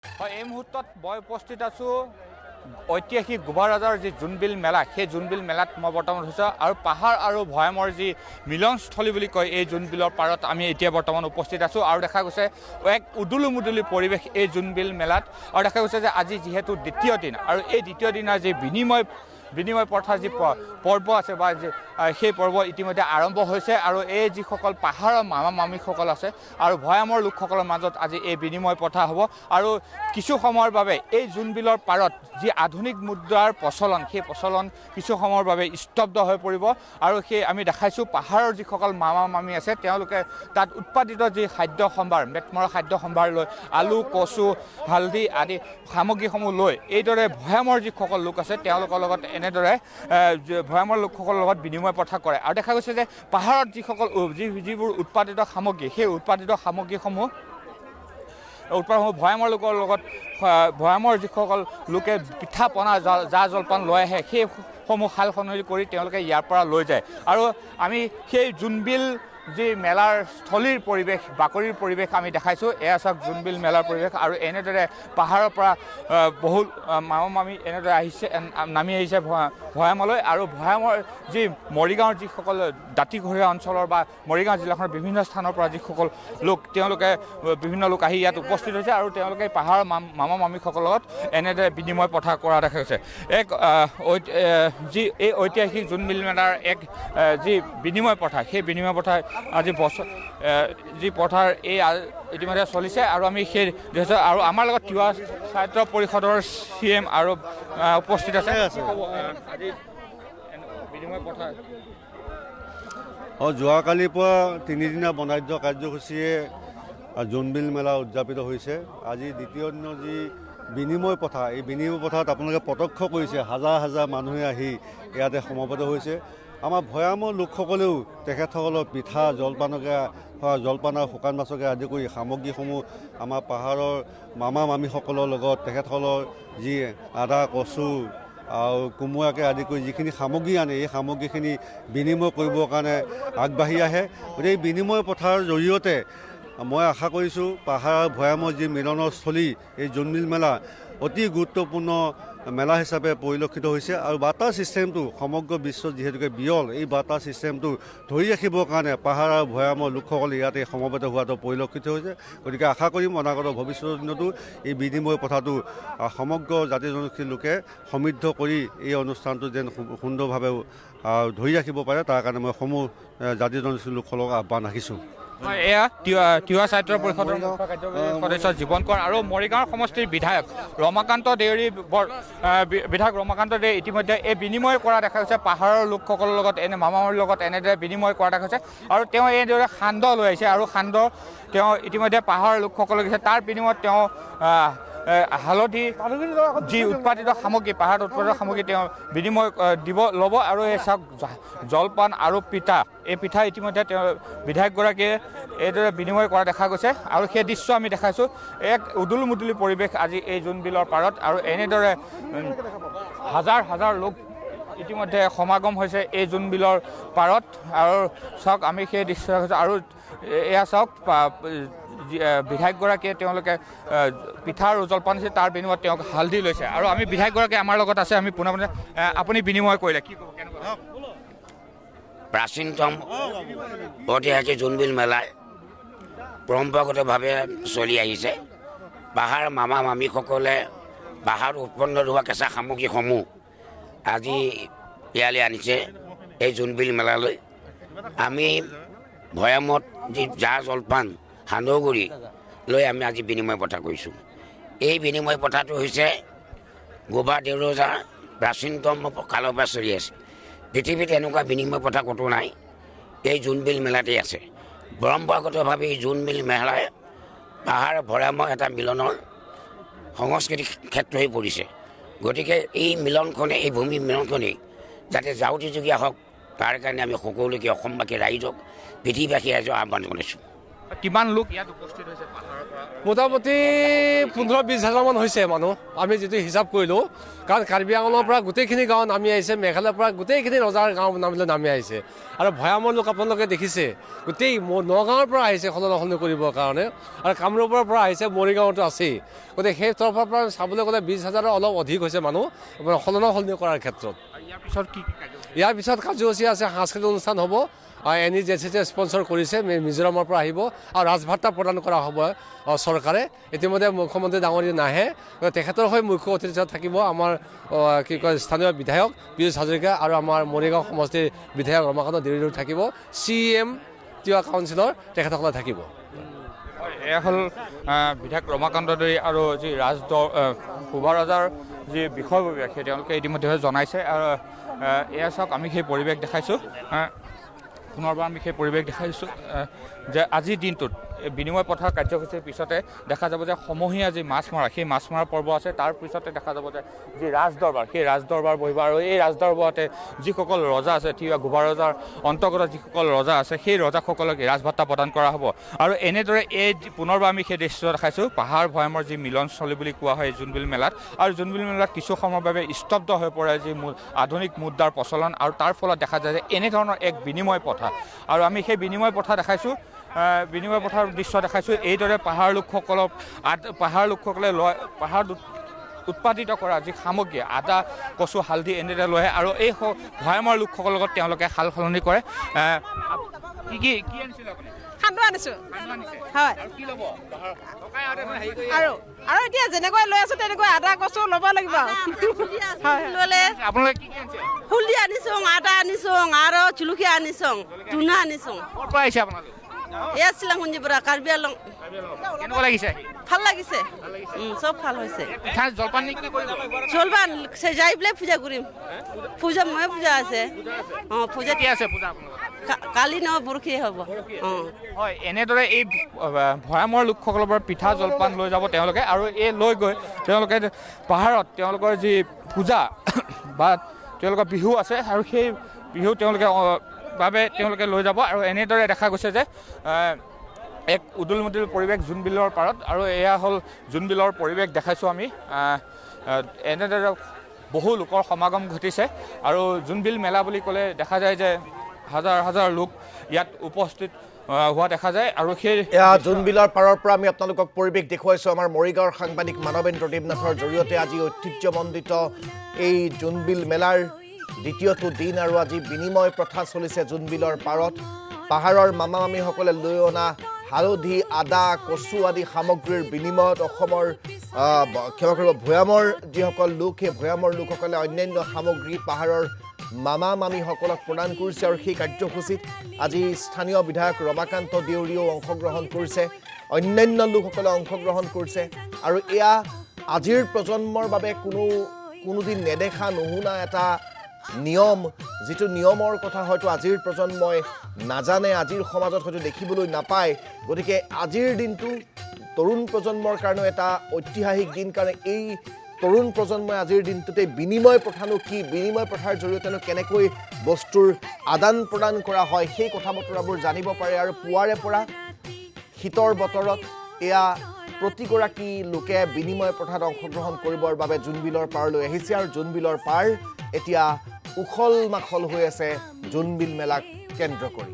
হয়, এই মুহূৰ্তত মই উপস্থিত আছোঁ ঐতিহাসিক গোভাৰাজাৰ যি জোনবিল মেলা, সেই জোনবিল মেলাত মই বৰ্তমান হৈছোঁ আৰু পাহাৰ আৰু ভৈয়ামৰ যি মিলনস্থলী বুলি কয় এই জোনবিলৰ পাৰত আমি এতিয়া বৰ্তমান উপস্থিত আছোঁ আৰু দেখা গৈছে এক উদুলি মুদুলি পৰিৱেশ এই জোনবিল মেলাত আৰু দেখা গৈছে যে আজি যিহেতু দ্বিতীয় দিন আৰু এই দ্বিতীয় দিনৰ যি বিনিময় প্ৰথাৰ যি পৰ্ব আছে বা সেই পৰ্ব ইতিমধ্যে আৰম্ভ হৈছে আৰু এই যিসকল পাহাৰৰ মামা মামীসকল আছে আৰু ভৈয়ামৰ লোকসকলৰ মাজত আজি এই বিনিময় প্ৰথা হ'ব আৰু কিছু সময়ৰ বাবে এই জোনবিলৰ পাৰত যি আধুনিক মুদ্ৰাৰ প্ৰচলন সেই প্ৰচলন কিছু সময়ৰ বাবে স্তব্ধ হৈ পৰিব আৰু সেই আমি দেখাইছোঁ পাহাৰৰ যিসকল মামা মামী আছে তেওঁলোকে তাত উৎপাদিত যি খাদ্য সম্ভাৰ মেটমৰা খাদ্য সম্ভাৰ লৈ আলু কচু হালধি আদি সামগ্ৰীসমূহ লৈ এইদৰে ভৈয়ামৰ যিসকল লোক আছে তেওঁলোকৰ লগত এনেদৰে ভৈয়ামৰ লোকসকলৰ লগত বিনিময় প্ৰথা কৰে আৰু দেখা গৈছে যে পাহাৰত যিবোৰ উৎপাদিত সামগ্ৰী সেই উৎপাদিত সামগ্ৰীসমূহ ভৈয়ামৰ লোকৰ লগত ভৈয়ামৰ যিসকল লোকে পিঠা পনা জা জলপান লৈ আহে সেইসমূহ সাল সলনি কৰি তেওঁলোকে ইয়াৰ পৰা লৈ যায় আৰু আমি সেই জোনবিল যি মেলাৰ স্থলীৰ পৰিৱেশ বাকৰিৰ পৰিৱেশ আমি দেখাইছোঁ এয়া চাওক জোনবিল মেলাৰ পৰিৱেশ আৰু এনেদৰে পাহাৰৰ পৰা বহু মামা মামী এনেদৰে নামি আহিছে ভৈয়ামলৈ আৰু ভৈয়ামৰ যি মৰিগাঁৱৰ যিসকল দাঁতিঘৰীয়া অঞ্চলৰ বা মৰিগাঁও জিলাখনৰ বিভিন্ন স্থানৰ পৰা যিসকল লোক তেওঁলোকে বিভিন্ন লোক আহি ইয়াত উপস্থিত হৈছে আৰু তেওঁলোকে পাহাৰৰ মামা মামীসকলৰ লগত এনেদৰে বিনিময় প্ৰথা কৰা দেখা গৈছে যি এই ঐতিহাসিক জোনবিল মেলাৰ এক যি বিনিময় প্ৰথা সেই বিনিময় প্ৰথা আজি যি প্ৰথাৰ এই ইতিমধ্যে চলিছে আৰু আমি সেই আৰু আমাৰ লগত তিৱা ছাত্ৰ পৰিষদৰ CM আৰু উপস্থিত আছে বিনিময় প্ৰথা যোৱাকালিৰ পৰা তিনিদিনীয়া বনাঢ্য কাৰ্যসূচীয়ে জোনবিল মেলা উদযাপিত হৈছে। আজি দ্বিতীয় দিনৰ যি বিনিময় প্ৰথা এই বিনিময় প্ৰথাত আপোনালোকে প্ৰত্যক্ষ কৰিছে হাজাৰ হাজাৰ মানুহে আহি ইয়াতে সমবেত হৈছে। আমাৰ ভৈয়ামৰ লোকসকলেও তেখেতসকলৰ পিঠা জলপানকে জলপান আৰু শুকান মাছকে আদি কৰি সামগ্ৰীসমূহ আমাৰ পাহাৰৰ মামা মামীসকলৰ লগত তেখেতসকলৰ যি আদা কচু আৰু কোমোৰাকে আদি কৰি যিখিনি সামগ্ৰী আনে এই সামগ্ৰীখিনি বিনিময় কৰিবৰ কাৰণে আগবাঢ়ি আহে। গতিকে এই বিনিময় প্ৰথাৰ জৰিয়তে মই আশা কৰিছোঁ পাহাৰ আৰু ভৈয়ামৰ যি মিলনৰ স্থলী এই জোনবিল মেলা অতি গুৰুত্বপূৰ্ণ মেলা হিচাপে পৰিলক্ষিত হৈছে আৰু বাৰ্তা ছিষ্টেমটো সমগ্ৰ বিশ্বত যিহেতুকে বিৰল এই বাৰ্তা ছিষ্টেমটো ধৰি ৰাখিবৰ কাৰণে পাহাৰ আৰু ভৈয়ামৰ লোকসকলে ইয়াতে সমবেত হোৱাটো পৰিলক্ষিত হৈছে। গতিকে আশা কৰিম অনাগত ভৱিষ্যতৰ দিনতো এই বিনিময় প্ৰথাটো সমগ্ৰ জাতি জনগোষ্ঠীৰ লোকে সমৃদ্ধ কৰি এই অনুষ্ঠানটো যেন সুন্দৰভাৱে ধৰি ৰাখিব পাৰে তাৰ কাৰণে মই সমূহ জাতি জনগোষ্ঠীৰ লোকসকলক আহ্বান ৰাখিছোঁ। এয়া তিৱা ছাত্ৰ পৰিষদৰ মুখ্য কাৰ্যবাহী সদস্য জীৱন কোঁৱৰ আৰু মৰিগাঁও সমষ্টিৰ বিধায়ক ৰমাকান্ত দেউৰী বিধায়ক ৰমাকান্ত দেউৰী ইতিমধ্যে এই বিনিময় কৰা দেখা গৈছে পাহাৰৰ লোকসকলৰ লগত মামাৰ লগত এনেদৰে বিনিময় কৰা দেখা গৈছে আৰু তেওঁ এইদৰে সান্দহ লৈ আহিছে আৰু সান্দহ তেওঁ ইতিমধ্যে পাহাৰৰ লোকসকলক দিছে তাৰ বিনিময়ত তেওঁ হালধি যি উৎপাদিত সামগ্ৰী পাহাৰত উৎপাদিত সামগ্ৰী তেওঁ বিনিময় ল'ব আৰু এই চাওক জলপান আৰু পিঠা এই পিঠা ইতিমধ্যে তেওঁ বিধায়কগৰাকীয়ে এইদৰে বিনিময় কৰা দেখা গৈছে আৰু সেই দৃশ্য আমি দেখাইছোঁ এক উদুল মুদুলি পৰিৱেশ আজি এই জোনবিলৰ পাৰত আৰু এনেদৰে হাজাৰ হাজাৰ লোক ইতিমধ্যে সমাগম হৈছে এই জোনবিলৰ পাৰত আৰু চাওক আমি সেই দৃশ্য দেখাইছোঁ আৰু এয়া চাওক বিধায়কগৰাকীয়ে তেওঁলোকে পিঠা আৰু জলপান দিছে তাৰ বিনিময়ত তেওঁক হালধি লৈছে আৰু আমি বিধায়কগৰাকী আমাৰ লগত আছে আমি পুনৰ আপুনি বিনিময় কৰিলে কি ক'ব কেনেকুৱা প্ৰাচীনতম ঐতিহাসিক জোনবিল মেলাই পৰম্পৰাগতভাৱে চলি আহিছে। পাহাৰ মামা মামীসকলে পাহাৰত উৎপন্ন হোৱা কেঁচা সামগ্ৰীসমূহ আজি ইয়ালৈ আনিছে এই জোনবিল মেলালৈ। আমি ভৈয়ামত যি জা জলপান সান্দহগুড়ি লৈ আমি আজি বিনিময় প্ৰথা কৰিছোঁ। এই বিনিময় প্ৰথাটো হৈছে গোভা দেউৰজা প্ৰাচীনতম কালৰ পৰা চলি আছে। পৃথিৱীত এনেকুৱা বিনিময় প্ৰথা ক'তো নাই, এই জোনবিল মেলাতেই আছে। পৰম্পৰাগতভাৱে এই জোনবিল মেলাই পাহাৰ ভৈয়ামৰ এটা মিলনৰ সংস্কৃতিক ক্ষেত্ৰ হৈ পৰিছে। গতিকে এই মিলনখনে এই ভূমি মিলনখনেই যাতে যাউতিযুগীয়া হওক তাৰ কাৰণে আমি সকলোকে অসমবাসী ৰাইজক পৃথিৱীবাসী ৰাইজক আহ্বান জনাইছোঁ। কিমান লোক ইয়াত উপস্থিত হৈছে পাহাৰৰ পৰা? মোটামুটি 15-20 হাজাৰমান হৈছে মানুহ আমি যিটো হিচাপ কৰিলোঁ কাৰণ কাৰ্বি আংলঙৰ পৰা গোটেইখিনি গাঁও নামি আহিছে মেঘালয়ৰ পৰা গোটেইখিনি ৰজাৰ গাঁও নামি আহিছে আৰু ভৈয়ামৰ লোক আপোনালোকে দেখিছে গোটেই নগাঁৱৰ পৰা আহিছে সলনি কৰিবৰ কাৰণে আৰু কামৰূপৰ পৰা আহিছে মৰিগাঁৱতো আছেই গতিকে সেই তৰফৰ পৰা চাবলৈ গ'লে 20 হাজাৰৰ অলপ অধিক হৈছে মানুহ সলনি কৰাৰ ক্ষেত্ৰত। ইয়াৰ পিছত কাৰ্যসূচী আছে সাংস্কৃতিক অনুষ্ঠান হ'ব NEJCC স্পন্সৰ কৰিছে মিজোৰামৰ পৰা আহিব আৰু ৰাজভাতা প্ৰদান কৰা হ'ব চৰকাৰে ইতিমধ্যে মুখ্যমন্ত্ৰী ডাঙৰীয়া নাহে তেখেতৰ হৈ মুখ্য অতিথি থাকিব আমাৰ কি কয় স্থানীয় বিধায়ক পীযুষ হাজৰিকা আৰু আমাৰ মৰিগাঁও সমষ্টিৰ বিধায়ক ৰমাকান্ত দেউৰী থাকিব CM তিৱা কাউন্সিলৰ তেখেতসকলে থাকিব। এয়া হ'ল বিধায়ক ৰমাকান্ত দেউৰী আৰু যি শোভা ৰজাৰ যি বিষয়ববীয়া সেই তেওঁলোকে ইতিমধ্যে জনাইছে আৰু এয়া চাওক আমি সেই পৰিৱেশ দেখাইছোঁ পুনৰবাৰ আমি সেই পৰিৱেশ দেখাইছোঁ যে আজিৰ দিনটোত বিনিময় পথাৰ কাৰ্যসূচীৰ পিছতে দেখা যাব যে সমূহীয়া যি মাছ মৰা সেই মাছ মৰা পৰ্ব আছে তাৰ পিছতে দেখা যাব যে যি ৰাজদৰবাৰ সেই ৰাজদৰবাৰ বহিব আৰু এই ৰাজদৰবাৰতে যিসকল ৰজা আছে তিৱা গোভা ৰজাৰ অন্তৰ্গত যিসকল ৰজা আছে সেই ৰজাসকলক ৰাজভাতা প্ৰদান কৰা হ'ব আৰু এনেদৰে এই পুনৰবাৰ আমি সেই দৃশ্য দেখাইছোঁ পাহাৰ ভৈয়ামৰ যি মিলনস্থলী বুলি কোৱা হয় জোনবিল মেলাত আৰু জোনবিল মেলাত কিছু সময়ৰ বাবে স্তব্ধ হৈ পৰে যি আধুনিক মুদ্ৰাৰ প্ৰচলন আৰু তাৰ ফলত দেখা যায় যে এনেধৰণৰ এক বিনিময় প্ৰথা আৰু আমি সেই বিনিময় প্ৰথা দেখাইছোঁ বিনিময় পথাৰ দৃশ্য দেখাইছোঁ এইদৰে পাহাৰ লোকসকলে লয় পাহাৰ উৎপাদিত কৰা যি সামগ্ৰী আদা কচু হালধি এনেদৰে লৈ আহে আৰু এই ভৈয়ামৰ লোকসকলৰ লগত তেওঁলোকে সাল সলনি কৰে। কি আনিছিল আপুনি? সান্দহ আনিছোঁ হয় আৰু এতিয়া যেনেকৈ লৈ আছোঁ তেনেকৈ আদা কচু ল'ব লাগিব ল'লে আপোনালোকে কি আনিছে? ফুলি আনিছোঁ আদা আনিছোঁ আৰু জলকীয়া আনিছোঁ ধুনা আনিছোঁ। ক'ৰ পৰা আহিছে আপোনালোক? এয়া চিলাংগঞ্জিৰ পৰা কাৰ্বি আংলং। কেনেকুৱা লাগিছে? ভাল লাগিছে চব ভাল হৈছে। পিঠা জলপান কি কৰিব? জলপান যাই পেলাই পূজা কৰিম পূজা মই পূজা আছে পূজা কি আছে পূজা আপোনালোকৰ? কালি ন পৰহি হ'ব। হয় এনেদৰে এই ভৈয়ামৰ লোকসকলৰ পৰা পিঠা জলপান লৈ যাব তেওঁলোকে আৰু এই লৈ গৈ তেওঁলোকে পাহাৰত তেওঁলোকৰ যি পূজা বা তেওঁলোকৰ বিহু আছে আৰু সেই বিহু তেওঁলোকে লৈ যাব আৰু এনেদৰে দেখা গৈছে যে এক উদুল মুদুল পৰিৱেশ জোনবিলৰ পাৰত আৰু এয়া হ'ল জোনবিলৰ পৰিৱেশ দেখাইছোঁ আমি এনেদৰে বহু লোকৰ সমাগম ঘটিছে আৰু জোনবিল মেলা বুলি ক'লে দেখা যায় যে হাজাৰ হাজাৰ লোক ইয়াত উপস্থিত হোৱা দেখা যায় আৰু সেই জোনবিলৰ পাৰৰ পৰা আমি আপোনালোকক পৰিৱেশ দেখুৱাইছোঁ আমাৰ মৰিগাঁৱৰ সাংবাদিক মানৱেন্দ্ৰ দেৱনাথৰ জৰিয়তে আজি ঐতিহ্যমণ্ডিত এই জোনবিল মেলাৰ দ্বিতীয়টো দিন আৰু আজি বিনিময় প্ৰথা চলিছে জোনবিলৰ পাৰত পাহাৰৰ মামা মামীসকলে লৈ অনা হালধি আদা কচু আদি সামগ্ৰীৰ বিনিময়ত অসমৰ ক্ষমা কৰিব ভৈয়ামৰ যিসকল লোক সেই ভৈয়ামৰ লোকসকলে অন্যান্য সামগ্ৰী পাহাৰৰ মামা মামীসকলক প্ৰদান কৰিছে আৰু সেই কাৰ্যসূচীত আজি স্থানীয় বিধায়ক ৰমাকান্ত দেউৰীয়েও অংশগ্ৰহণ কৰিছে অন্যান্য লোকসকলে অংশগ্ৰহণ কৰিছে আৰু এয়া আজিৰ প্ৰজন্মৰ বাবে কোনোদিন নেদেখা নুশুনা এটা নিয়ম যিটো নিয়মৰ কথা হয়তো আজিৰ প্ৰজন্মই নাজানে আজিৰ সমাজত হয়তো দেখিবলৈ নাপায় গতিকে আজিৰ দিনটো তৰুণ প্ৰজন্মৰ কাৰণে এটা ঐতিহাসিক দিন কাৰণ এই তৰুণ প্ৰজন্মই আজিৰ দিনটোতে বিনিময় প্ৰথানো কি বিনিময় প্ৰথাৰ জৰিয়তেনো কেনেকৈ বস্তুৰ আদান প্ৰদান কৰা হয় সেই কথা বতৰাবোৰ জানিব পাৰে আৰু পুৱাৰে পৰা শীতৰ বতৰত এয়া প্ৰতিগৰাকী লোকে বিনিময় প্ৰথাত অংশগ্ৰহণ কৰিবৰ বাবে জোনবিলৰ পাৰলৈ আহিছে আৰু জোনবিলৰ পাৰ এতিয়া উখল মাখল হৈ আছে জোনবিল মেলাক কেন্দ্ৰ কৰি।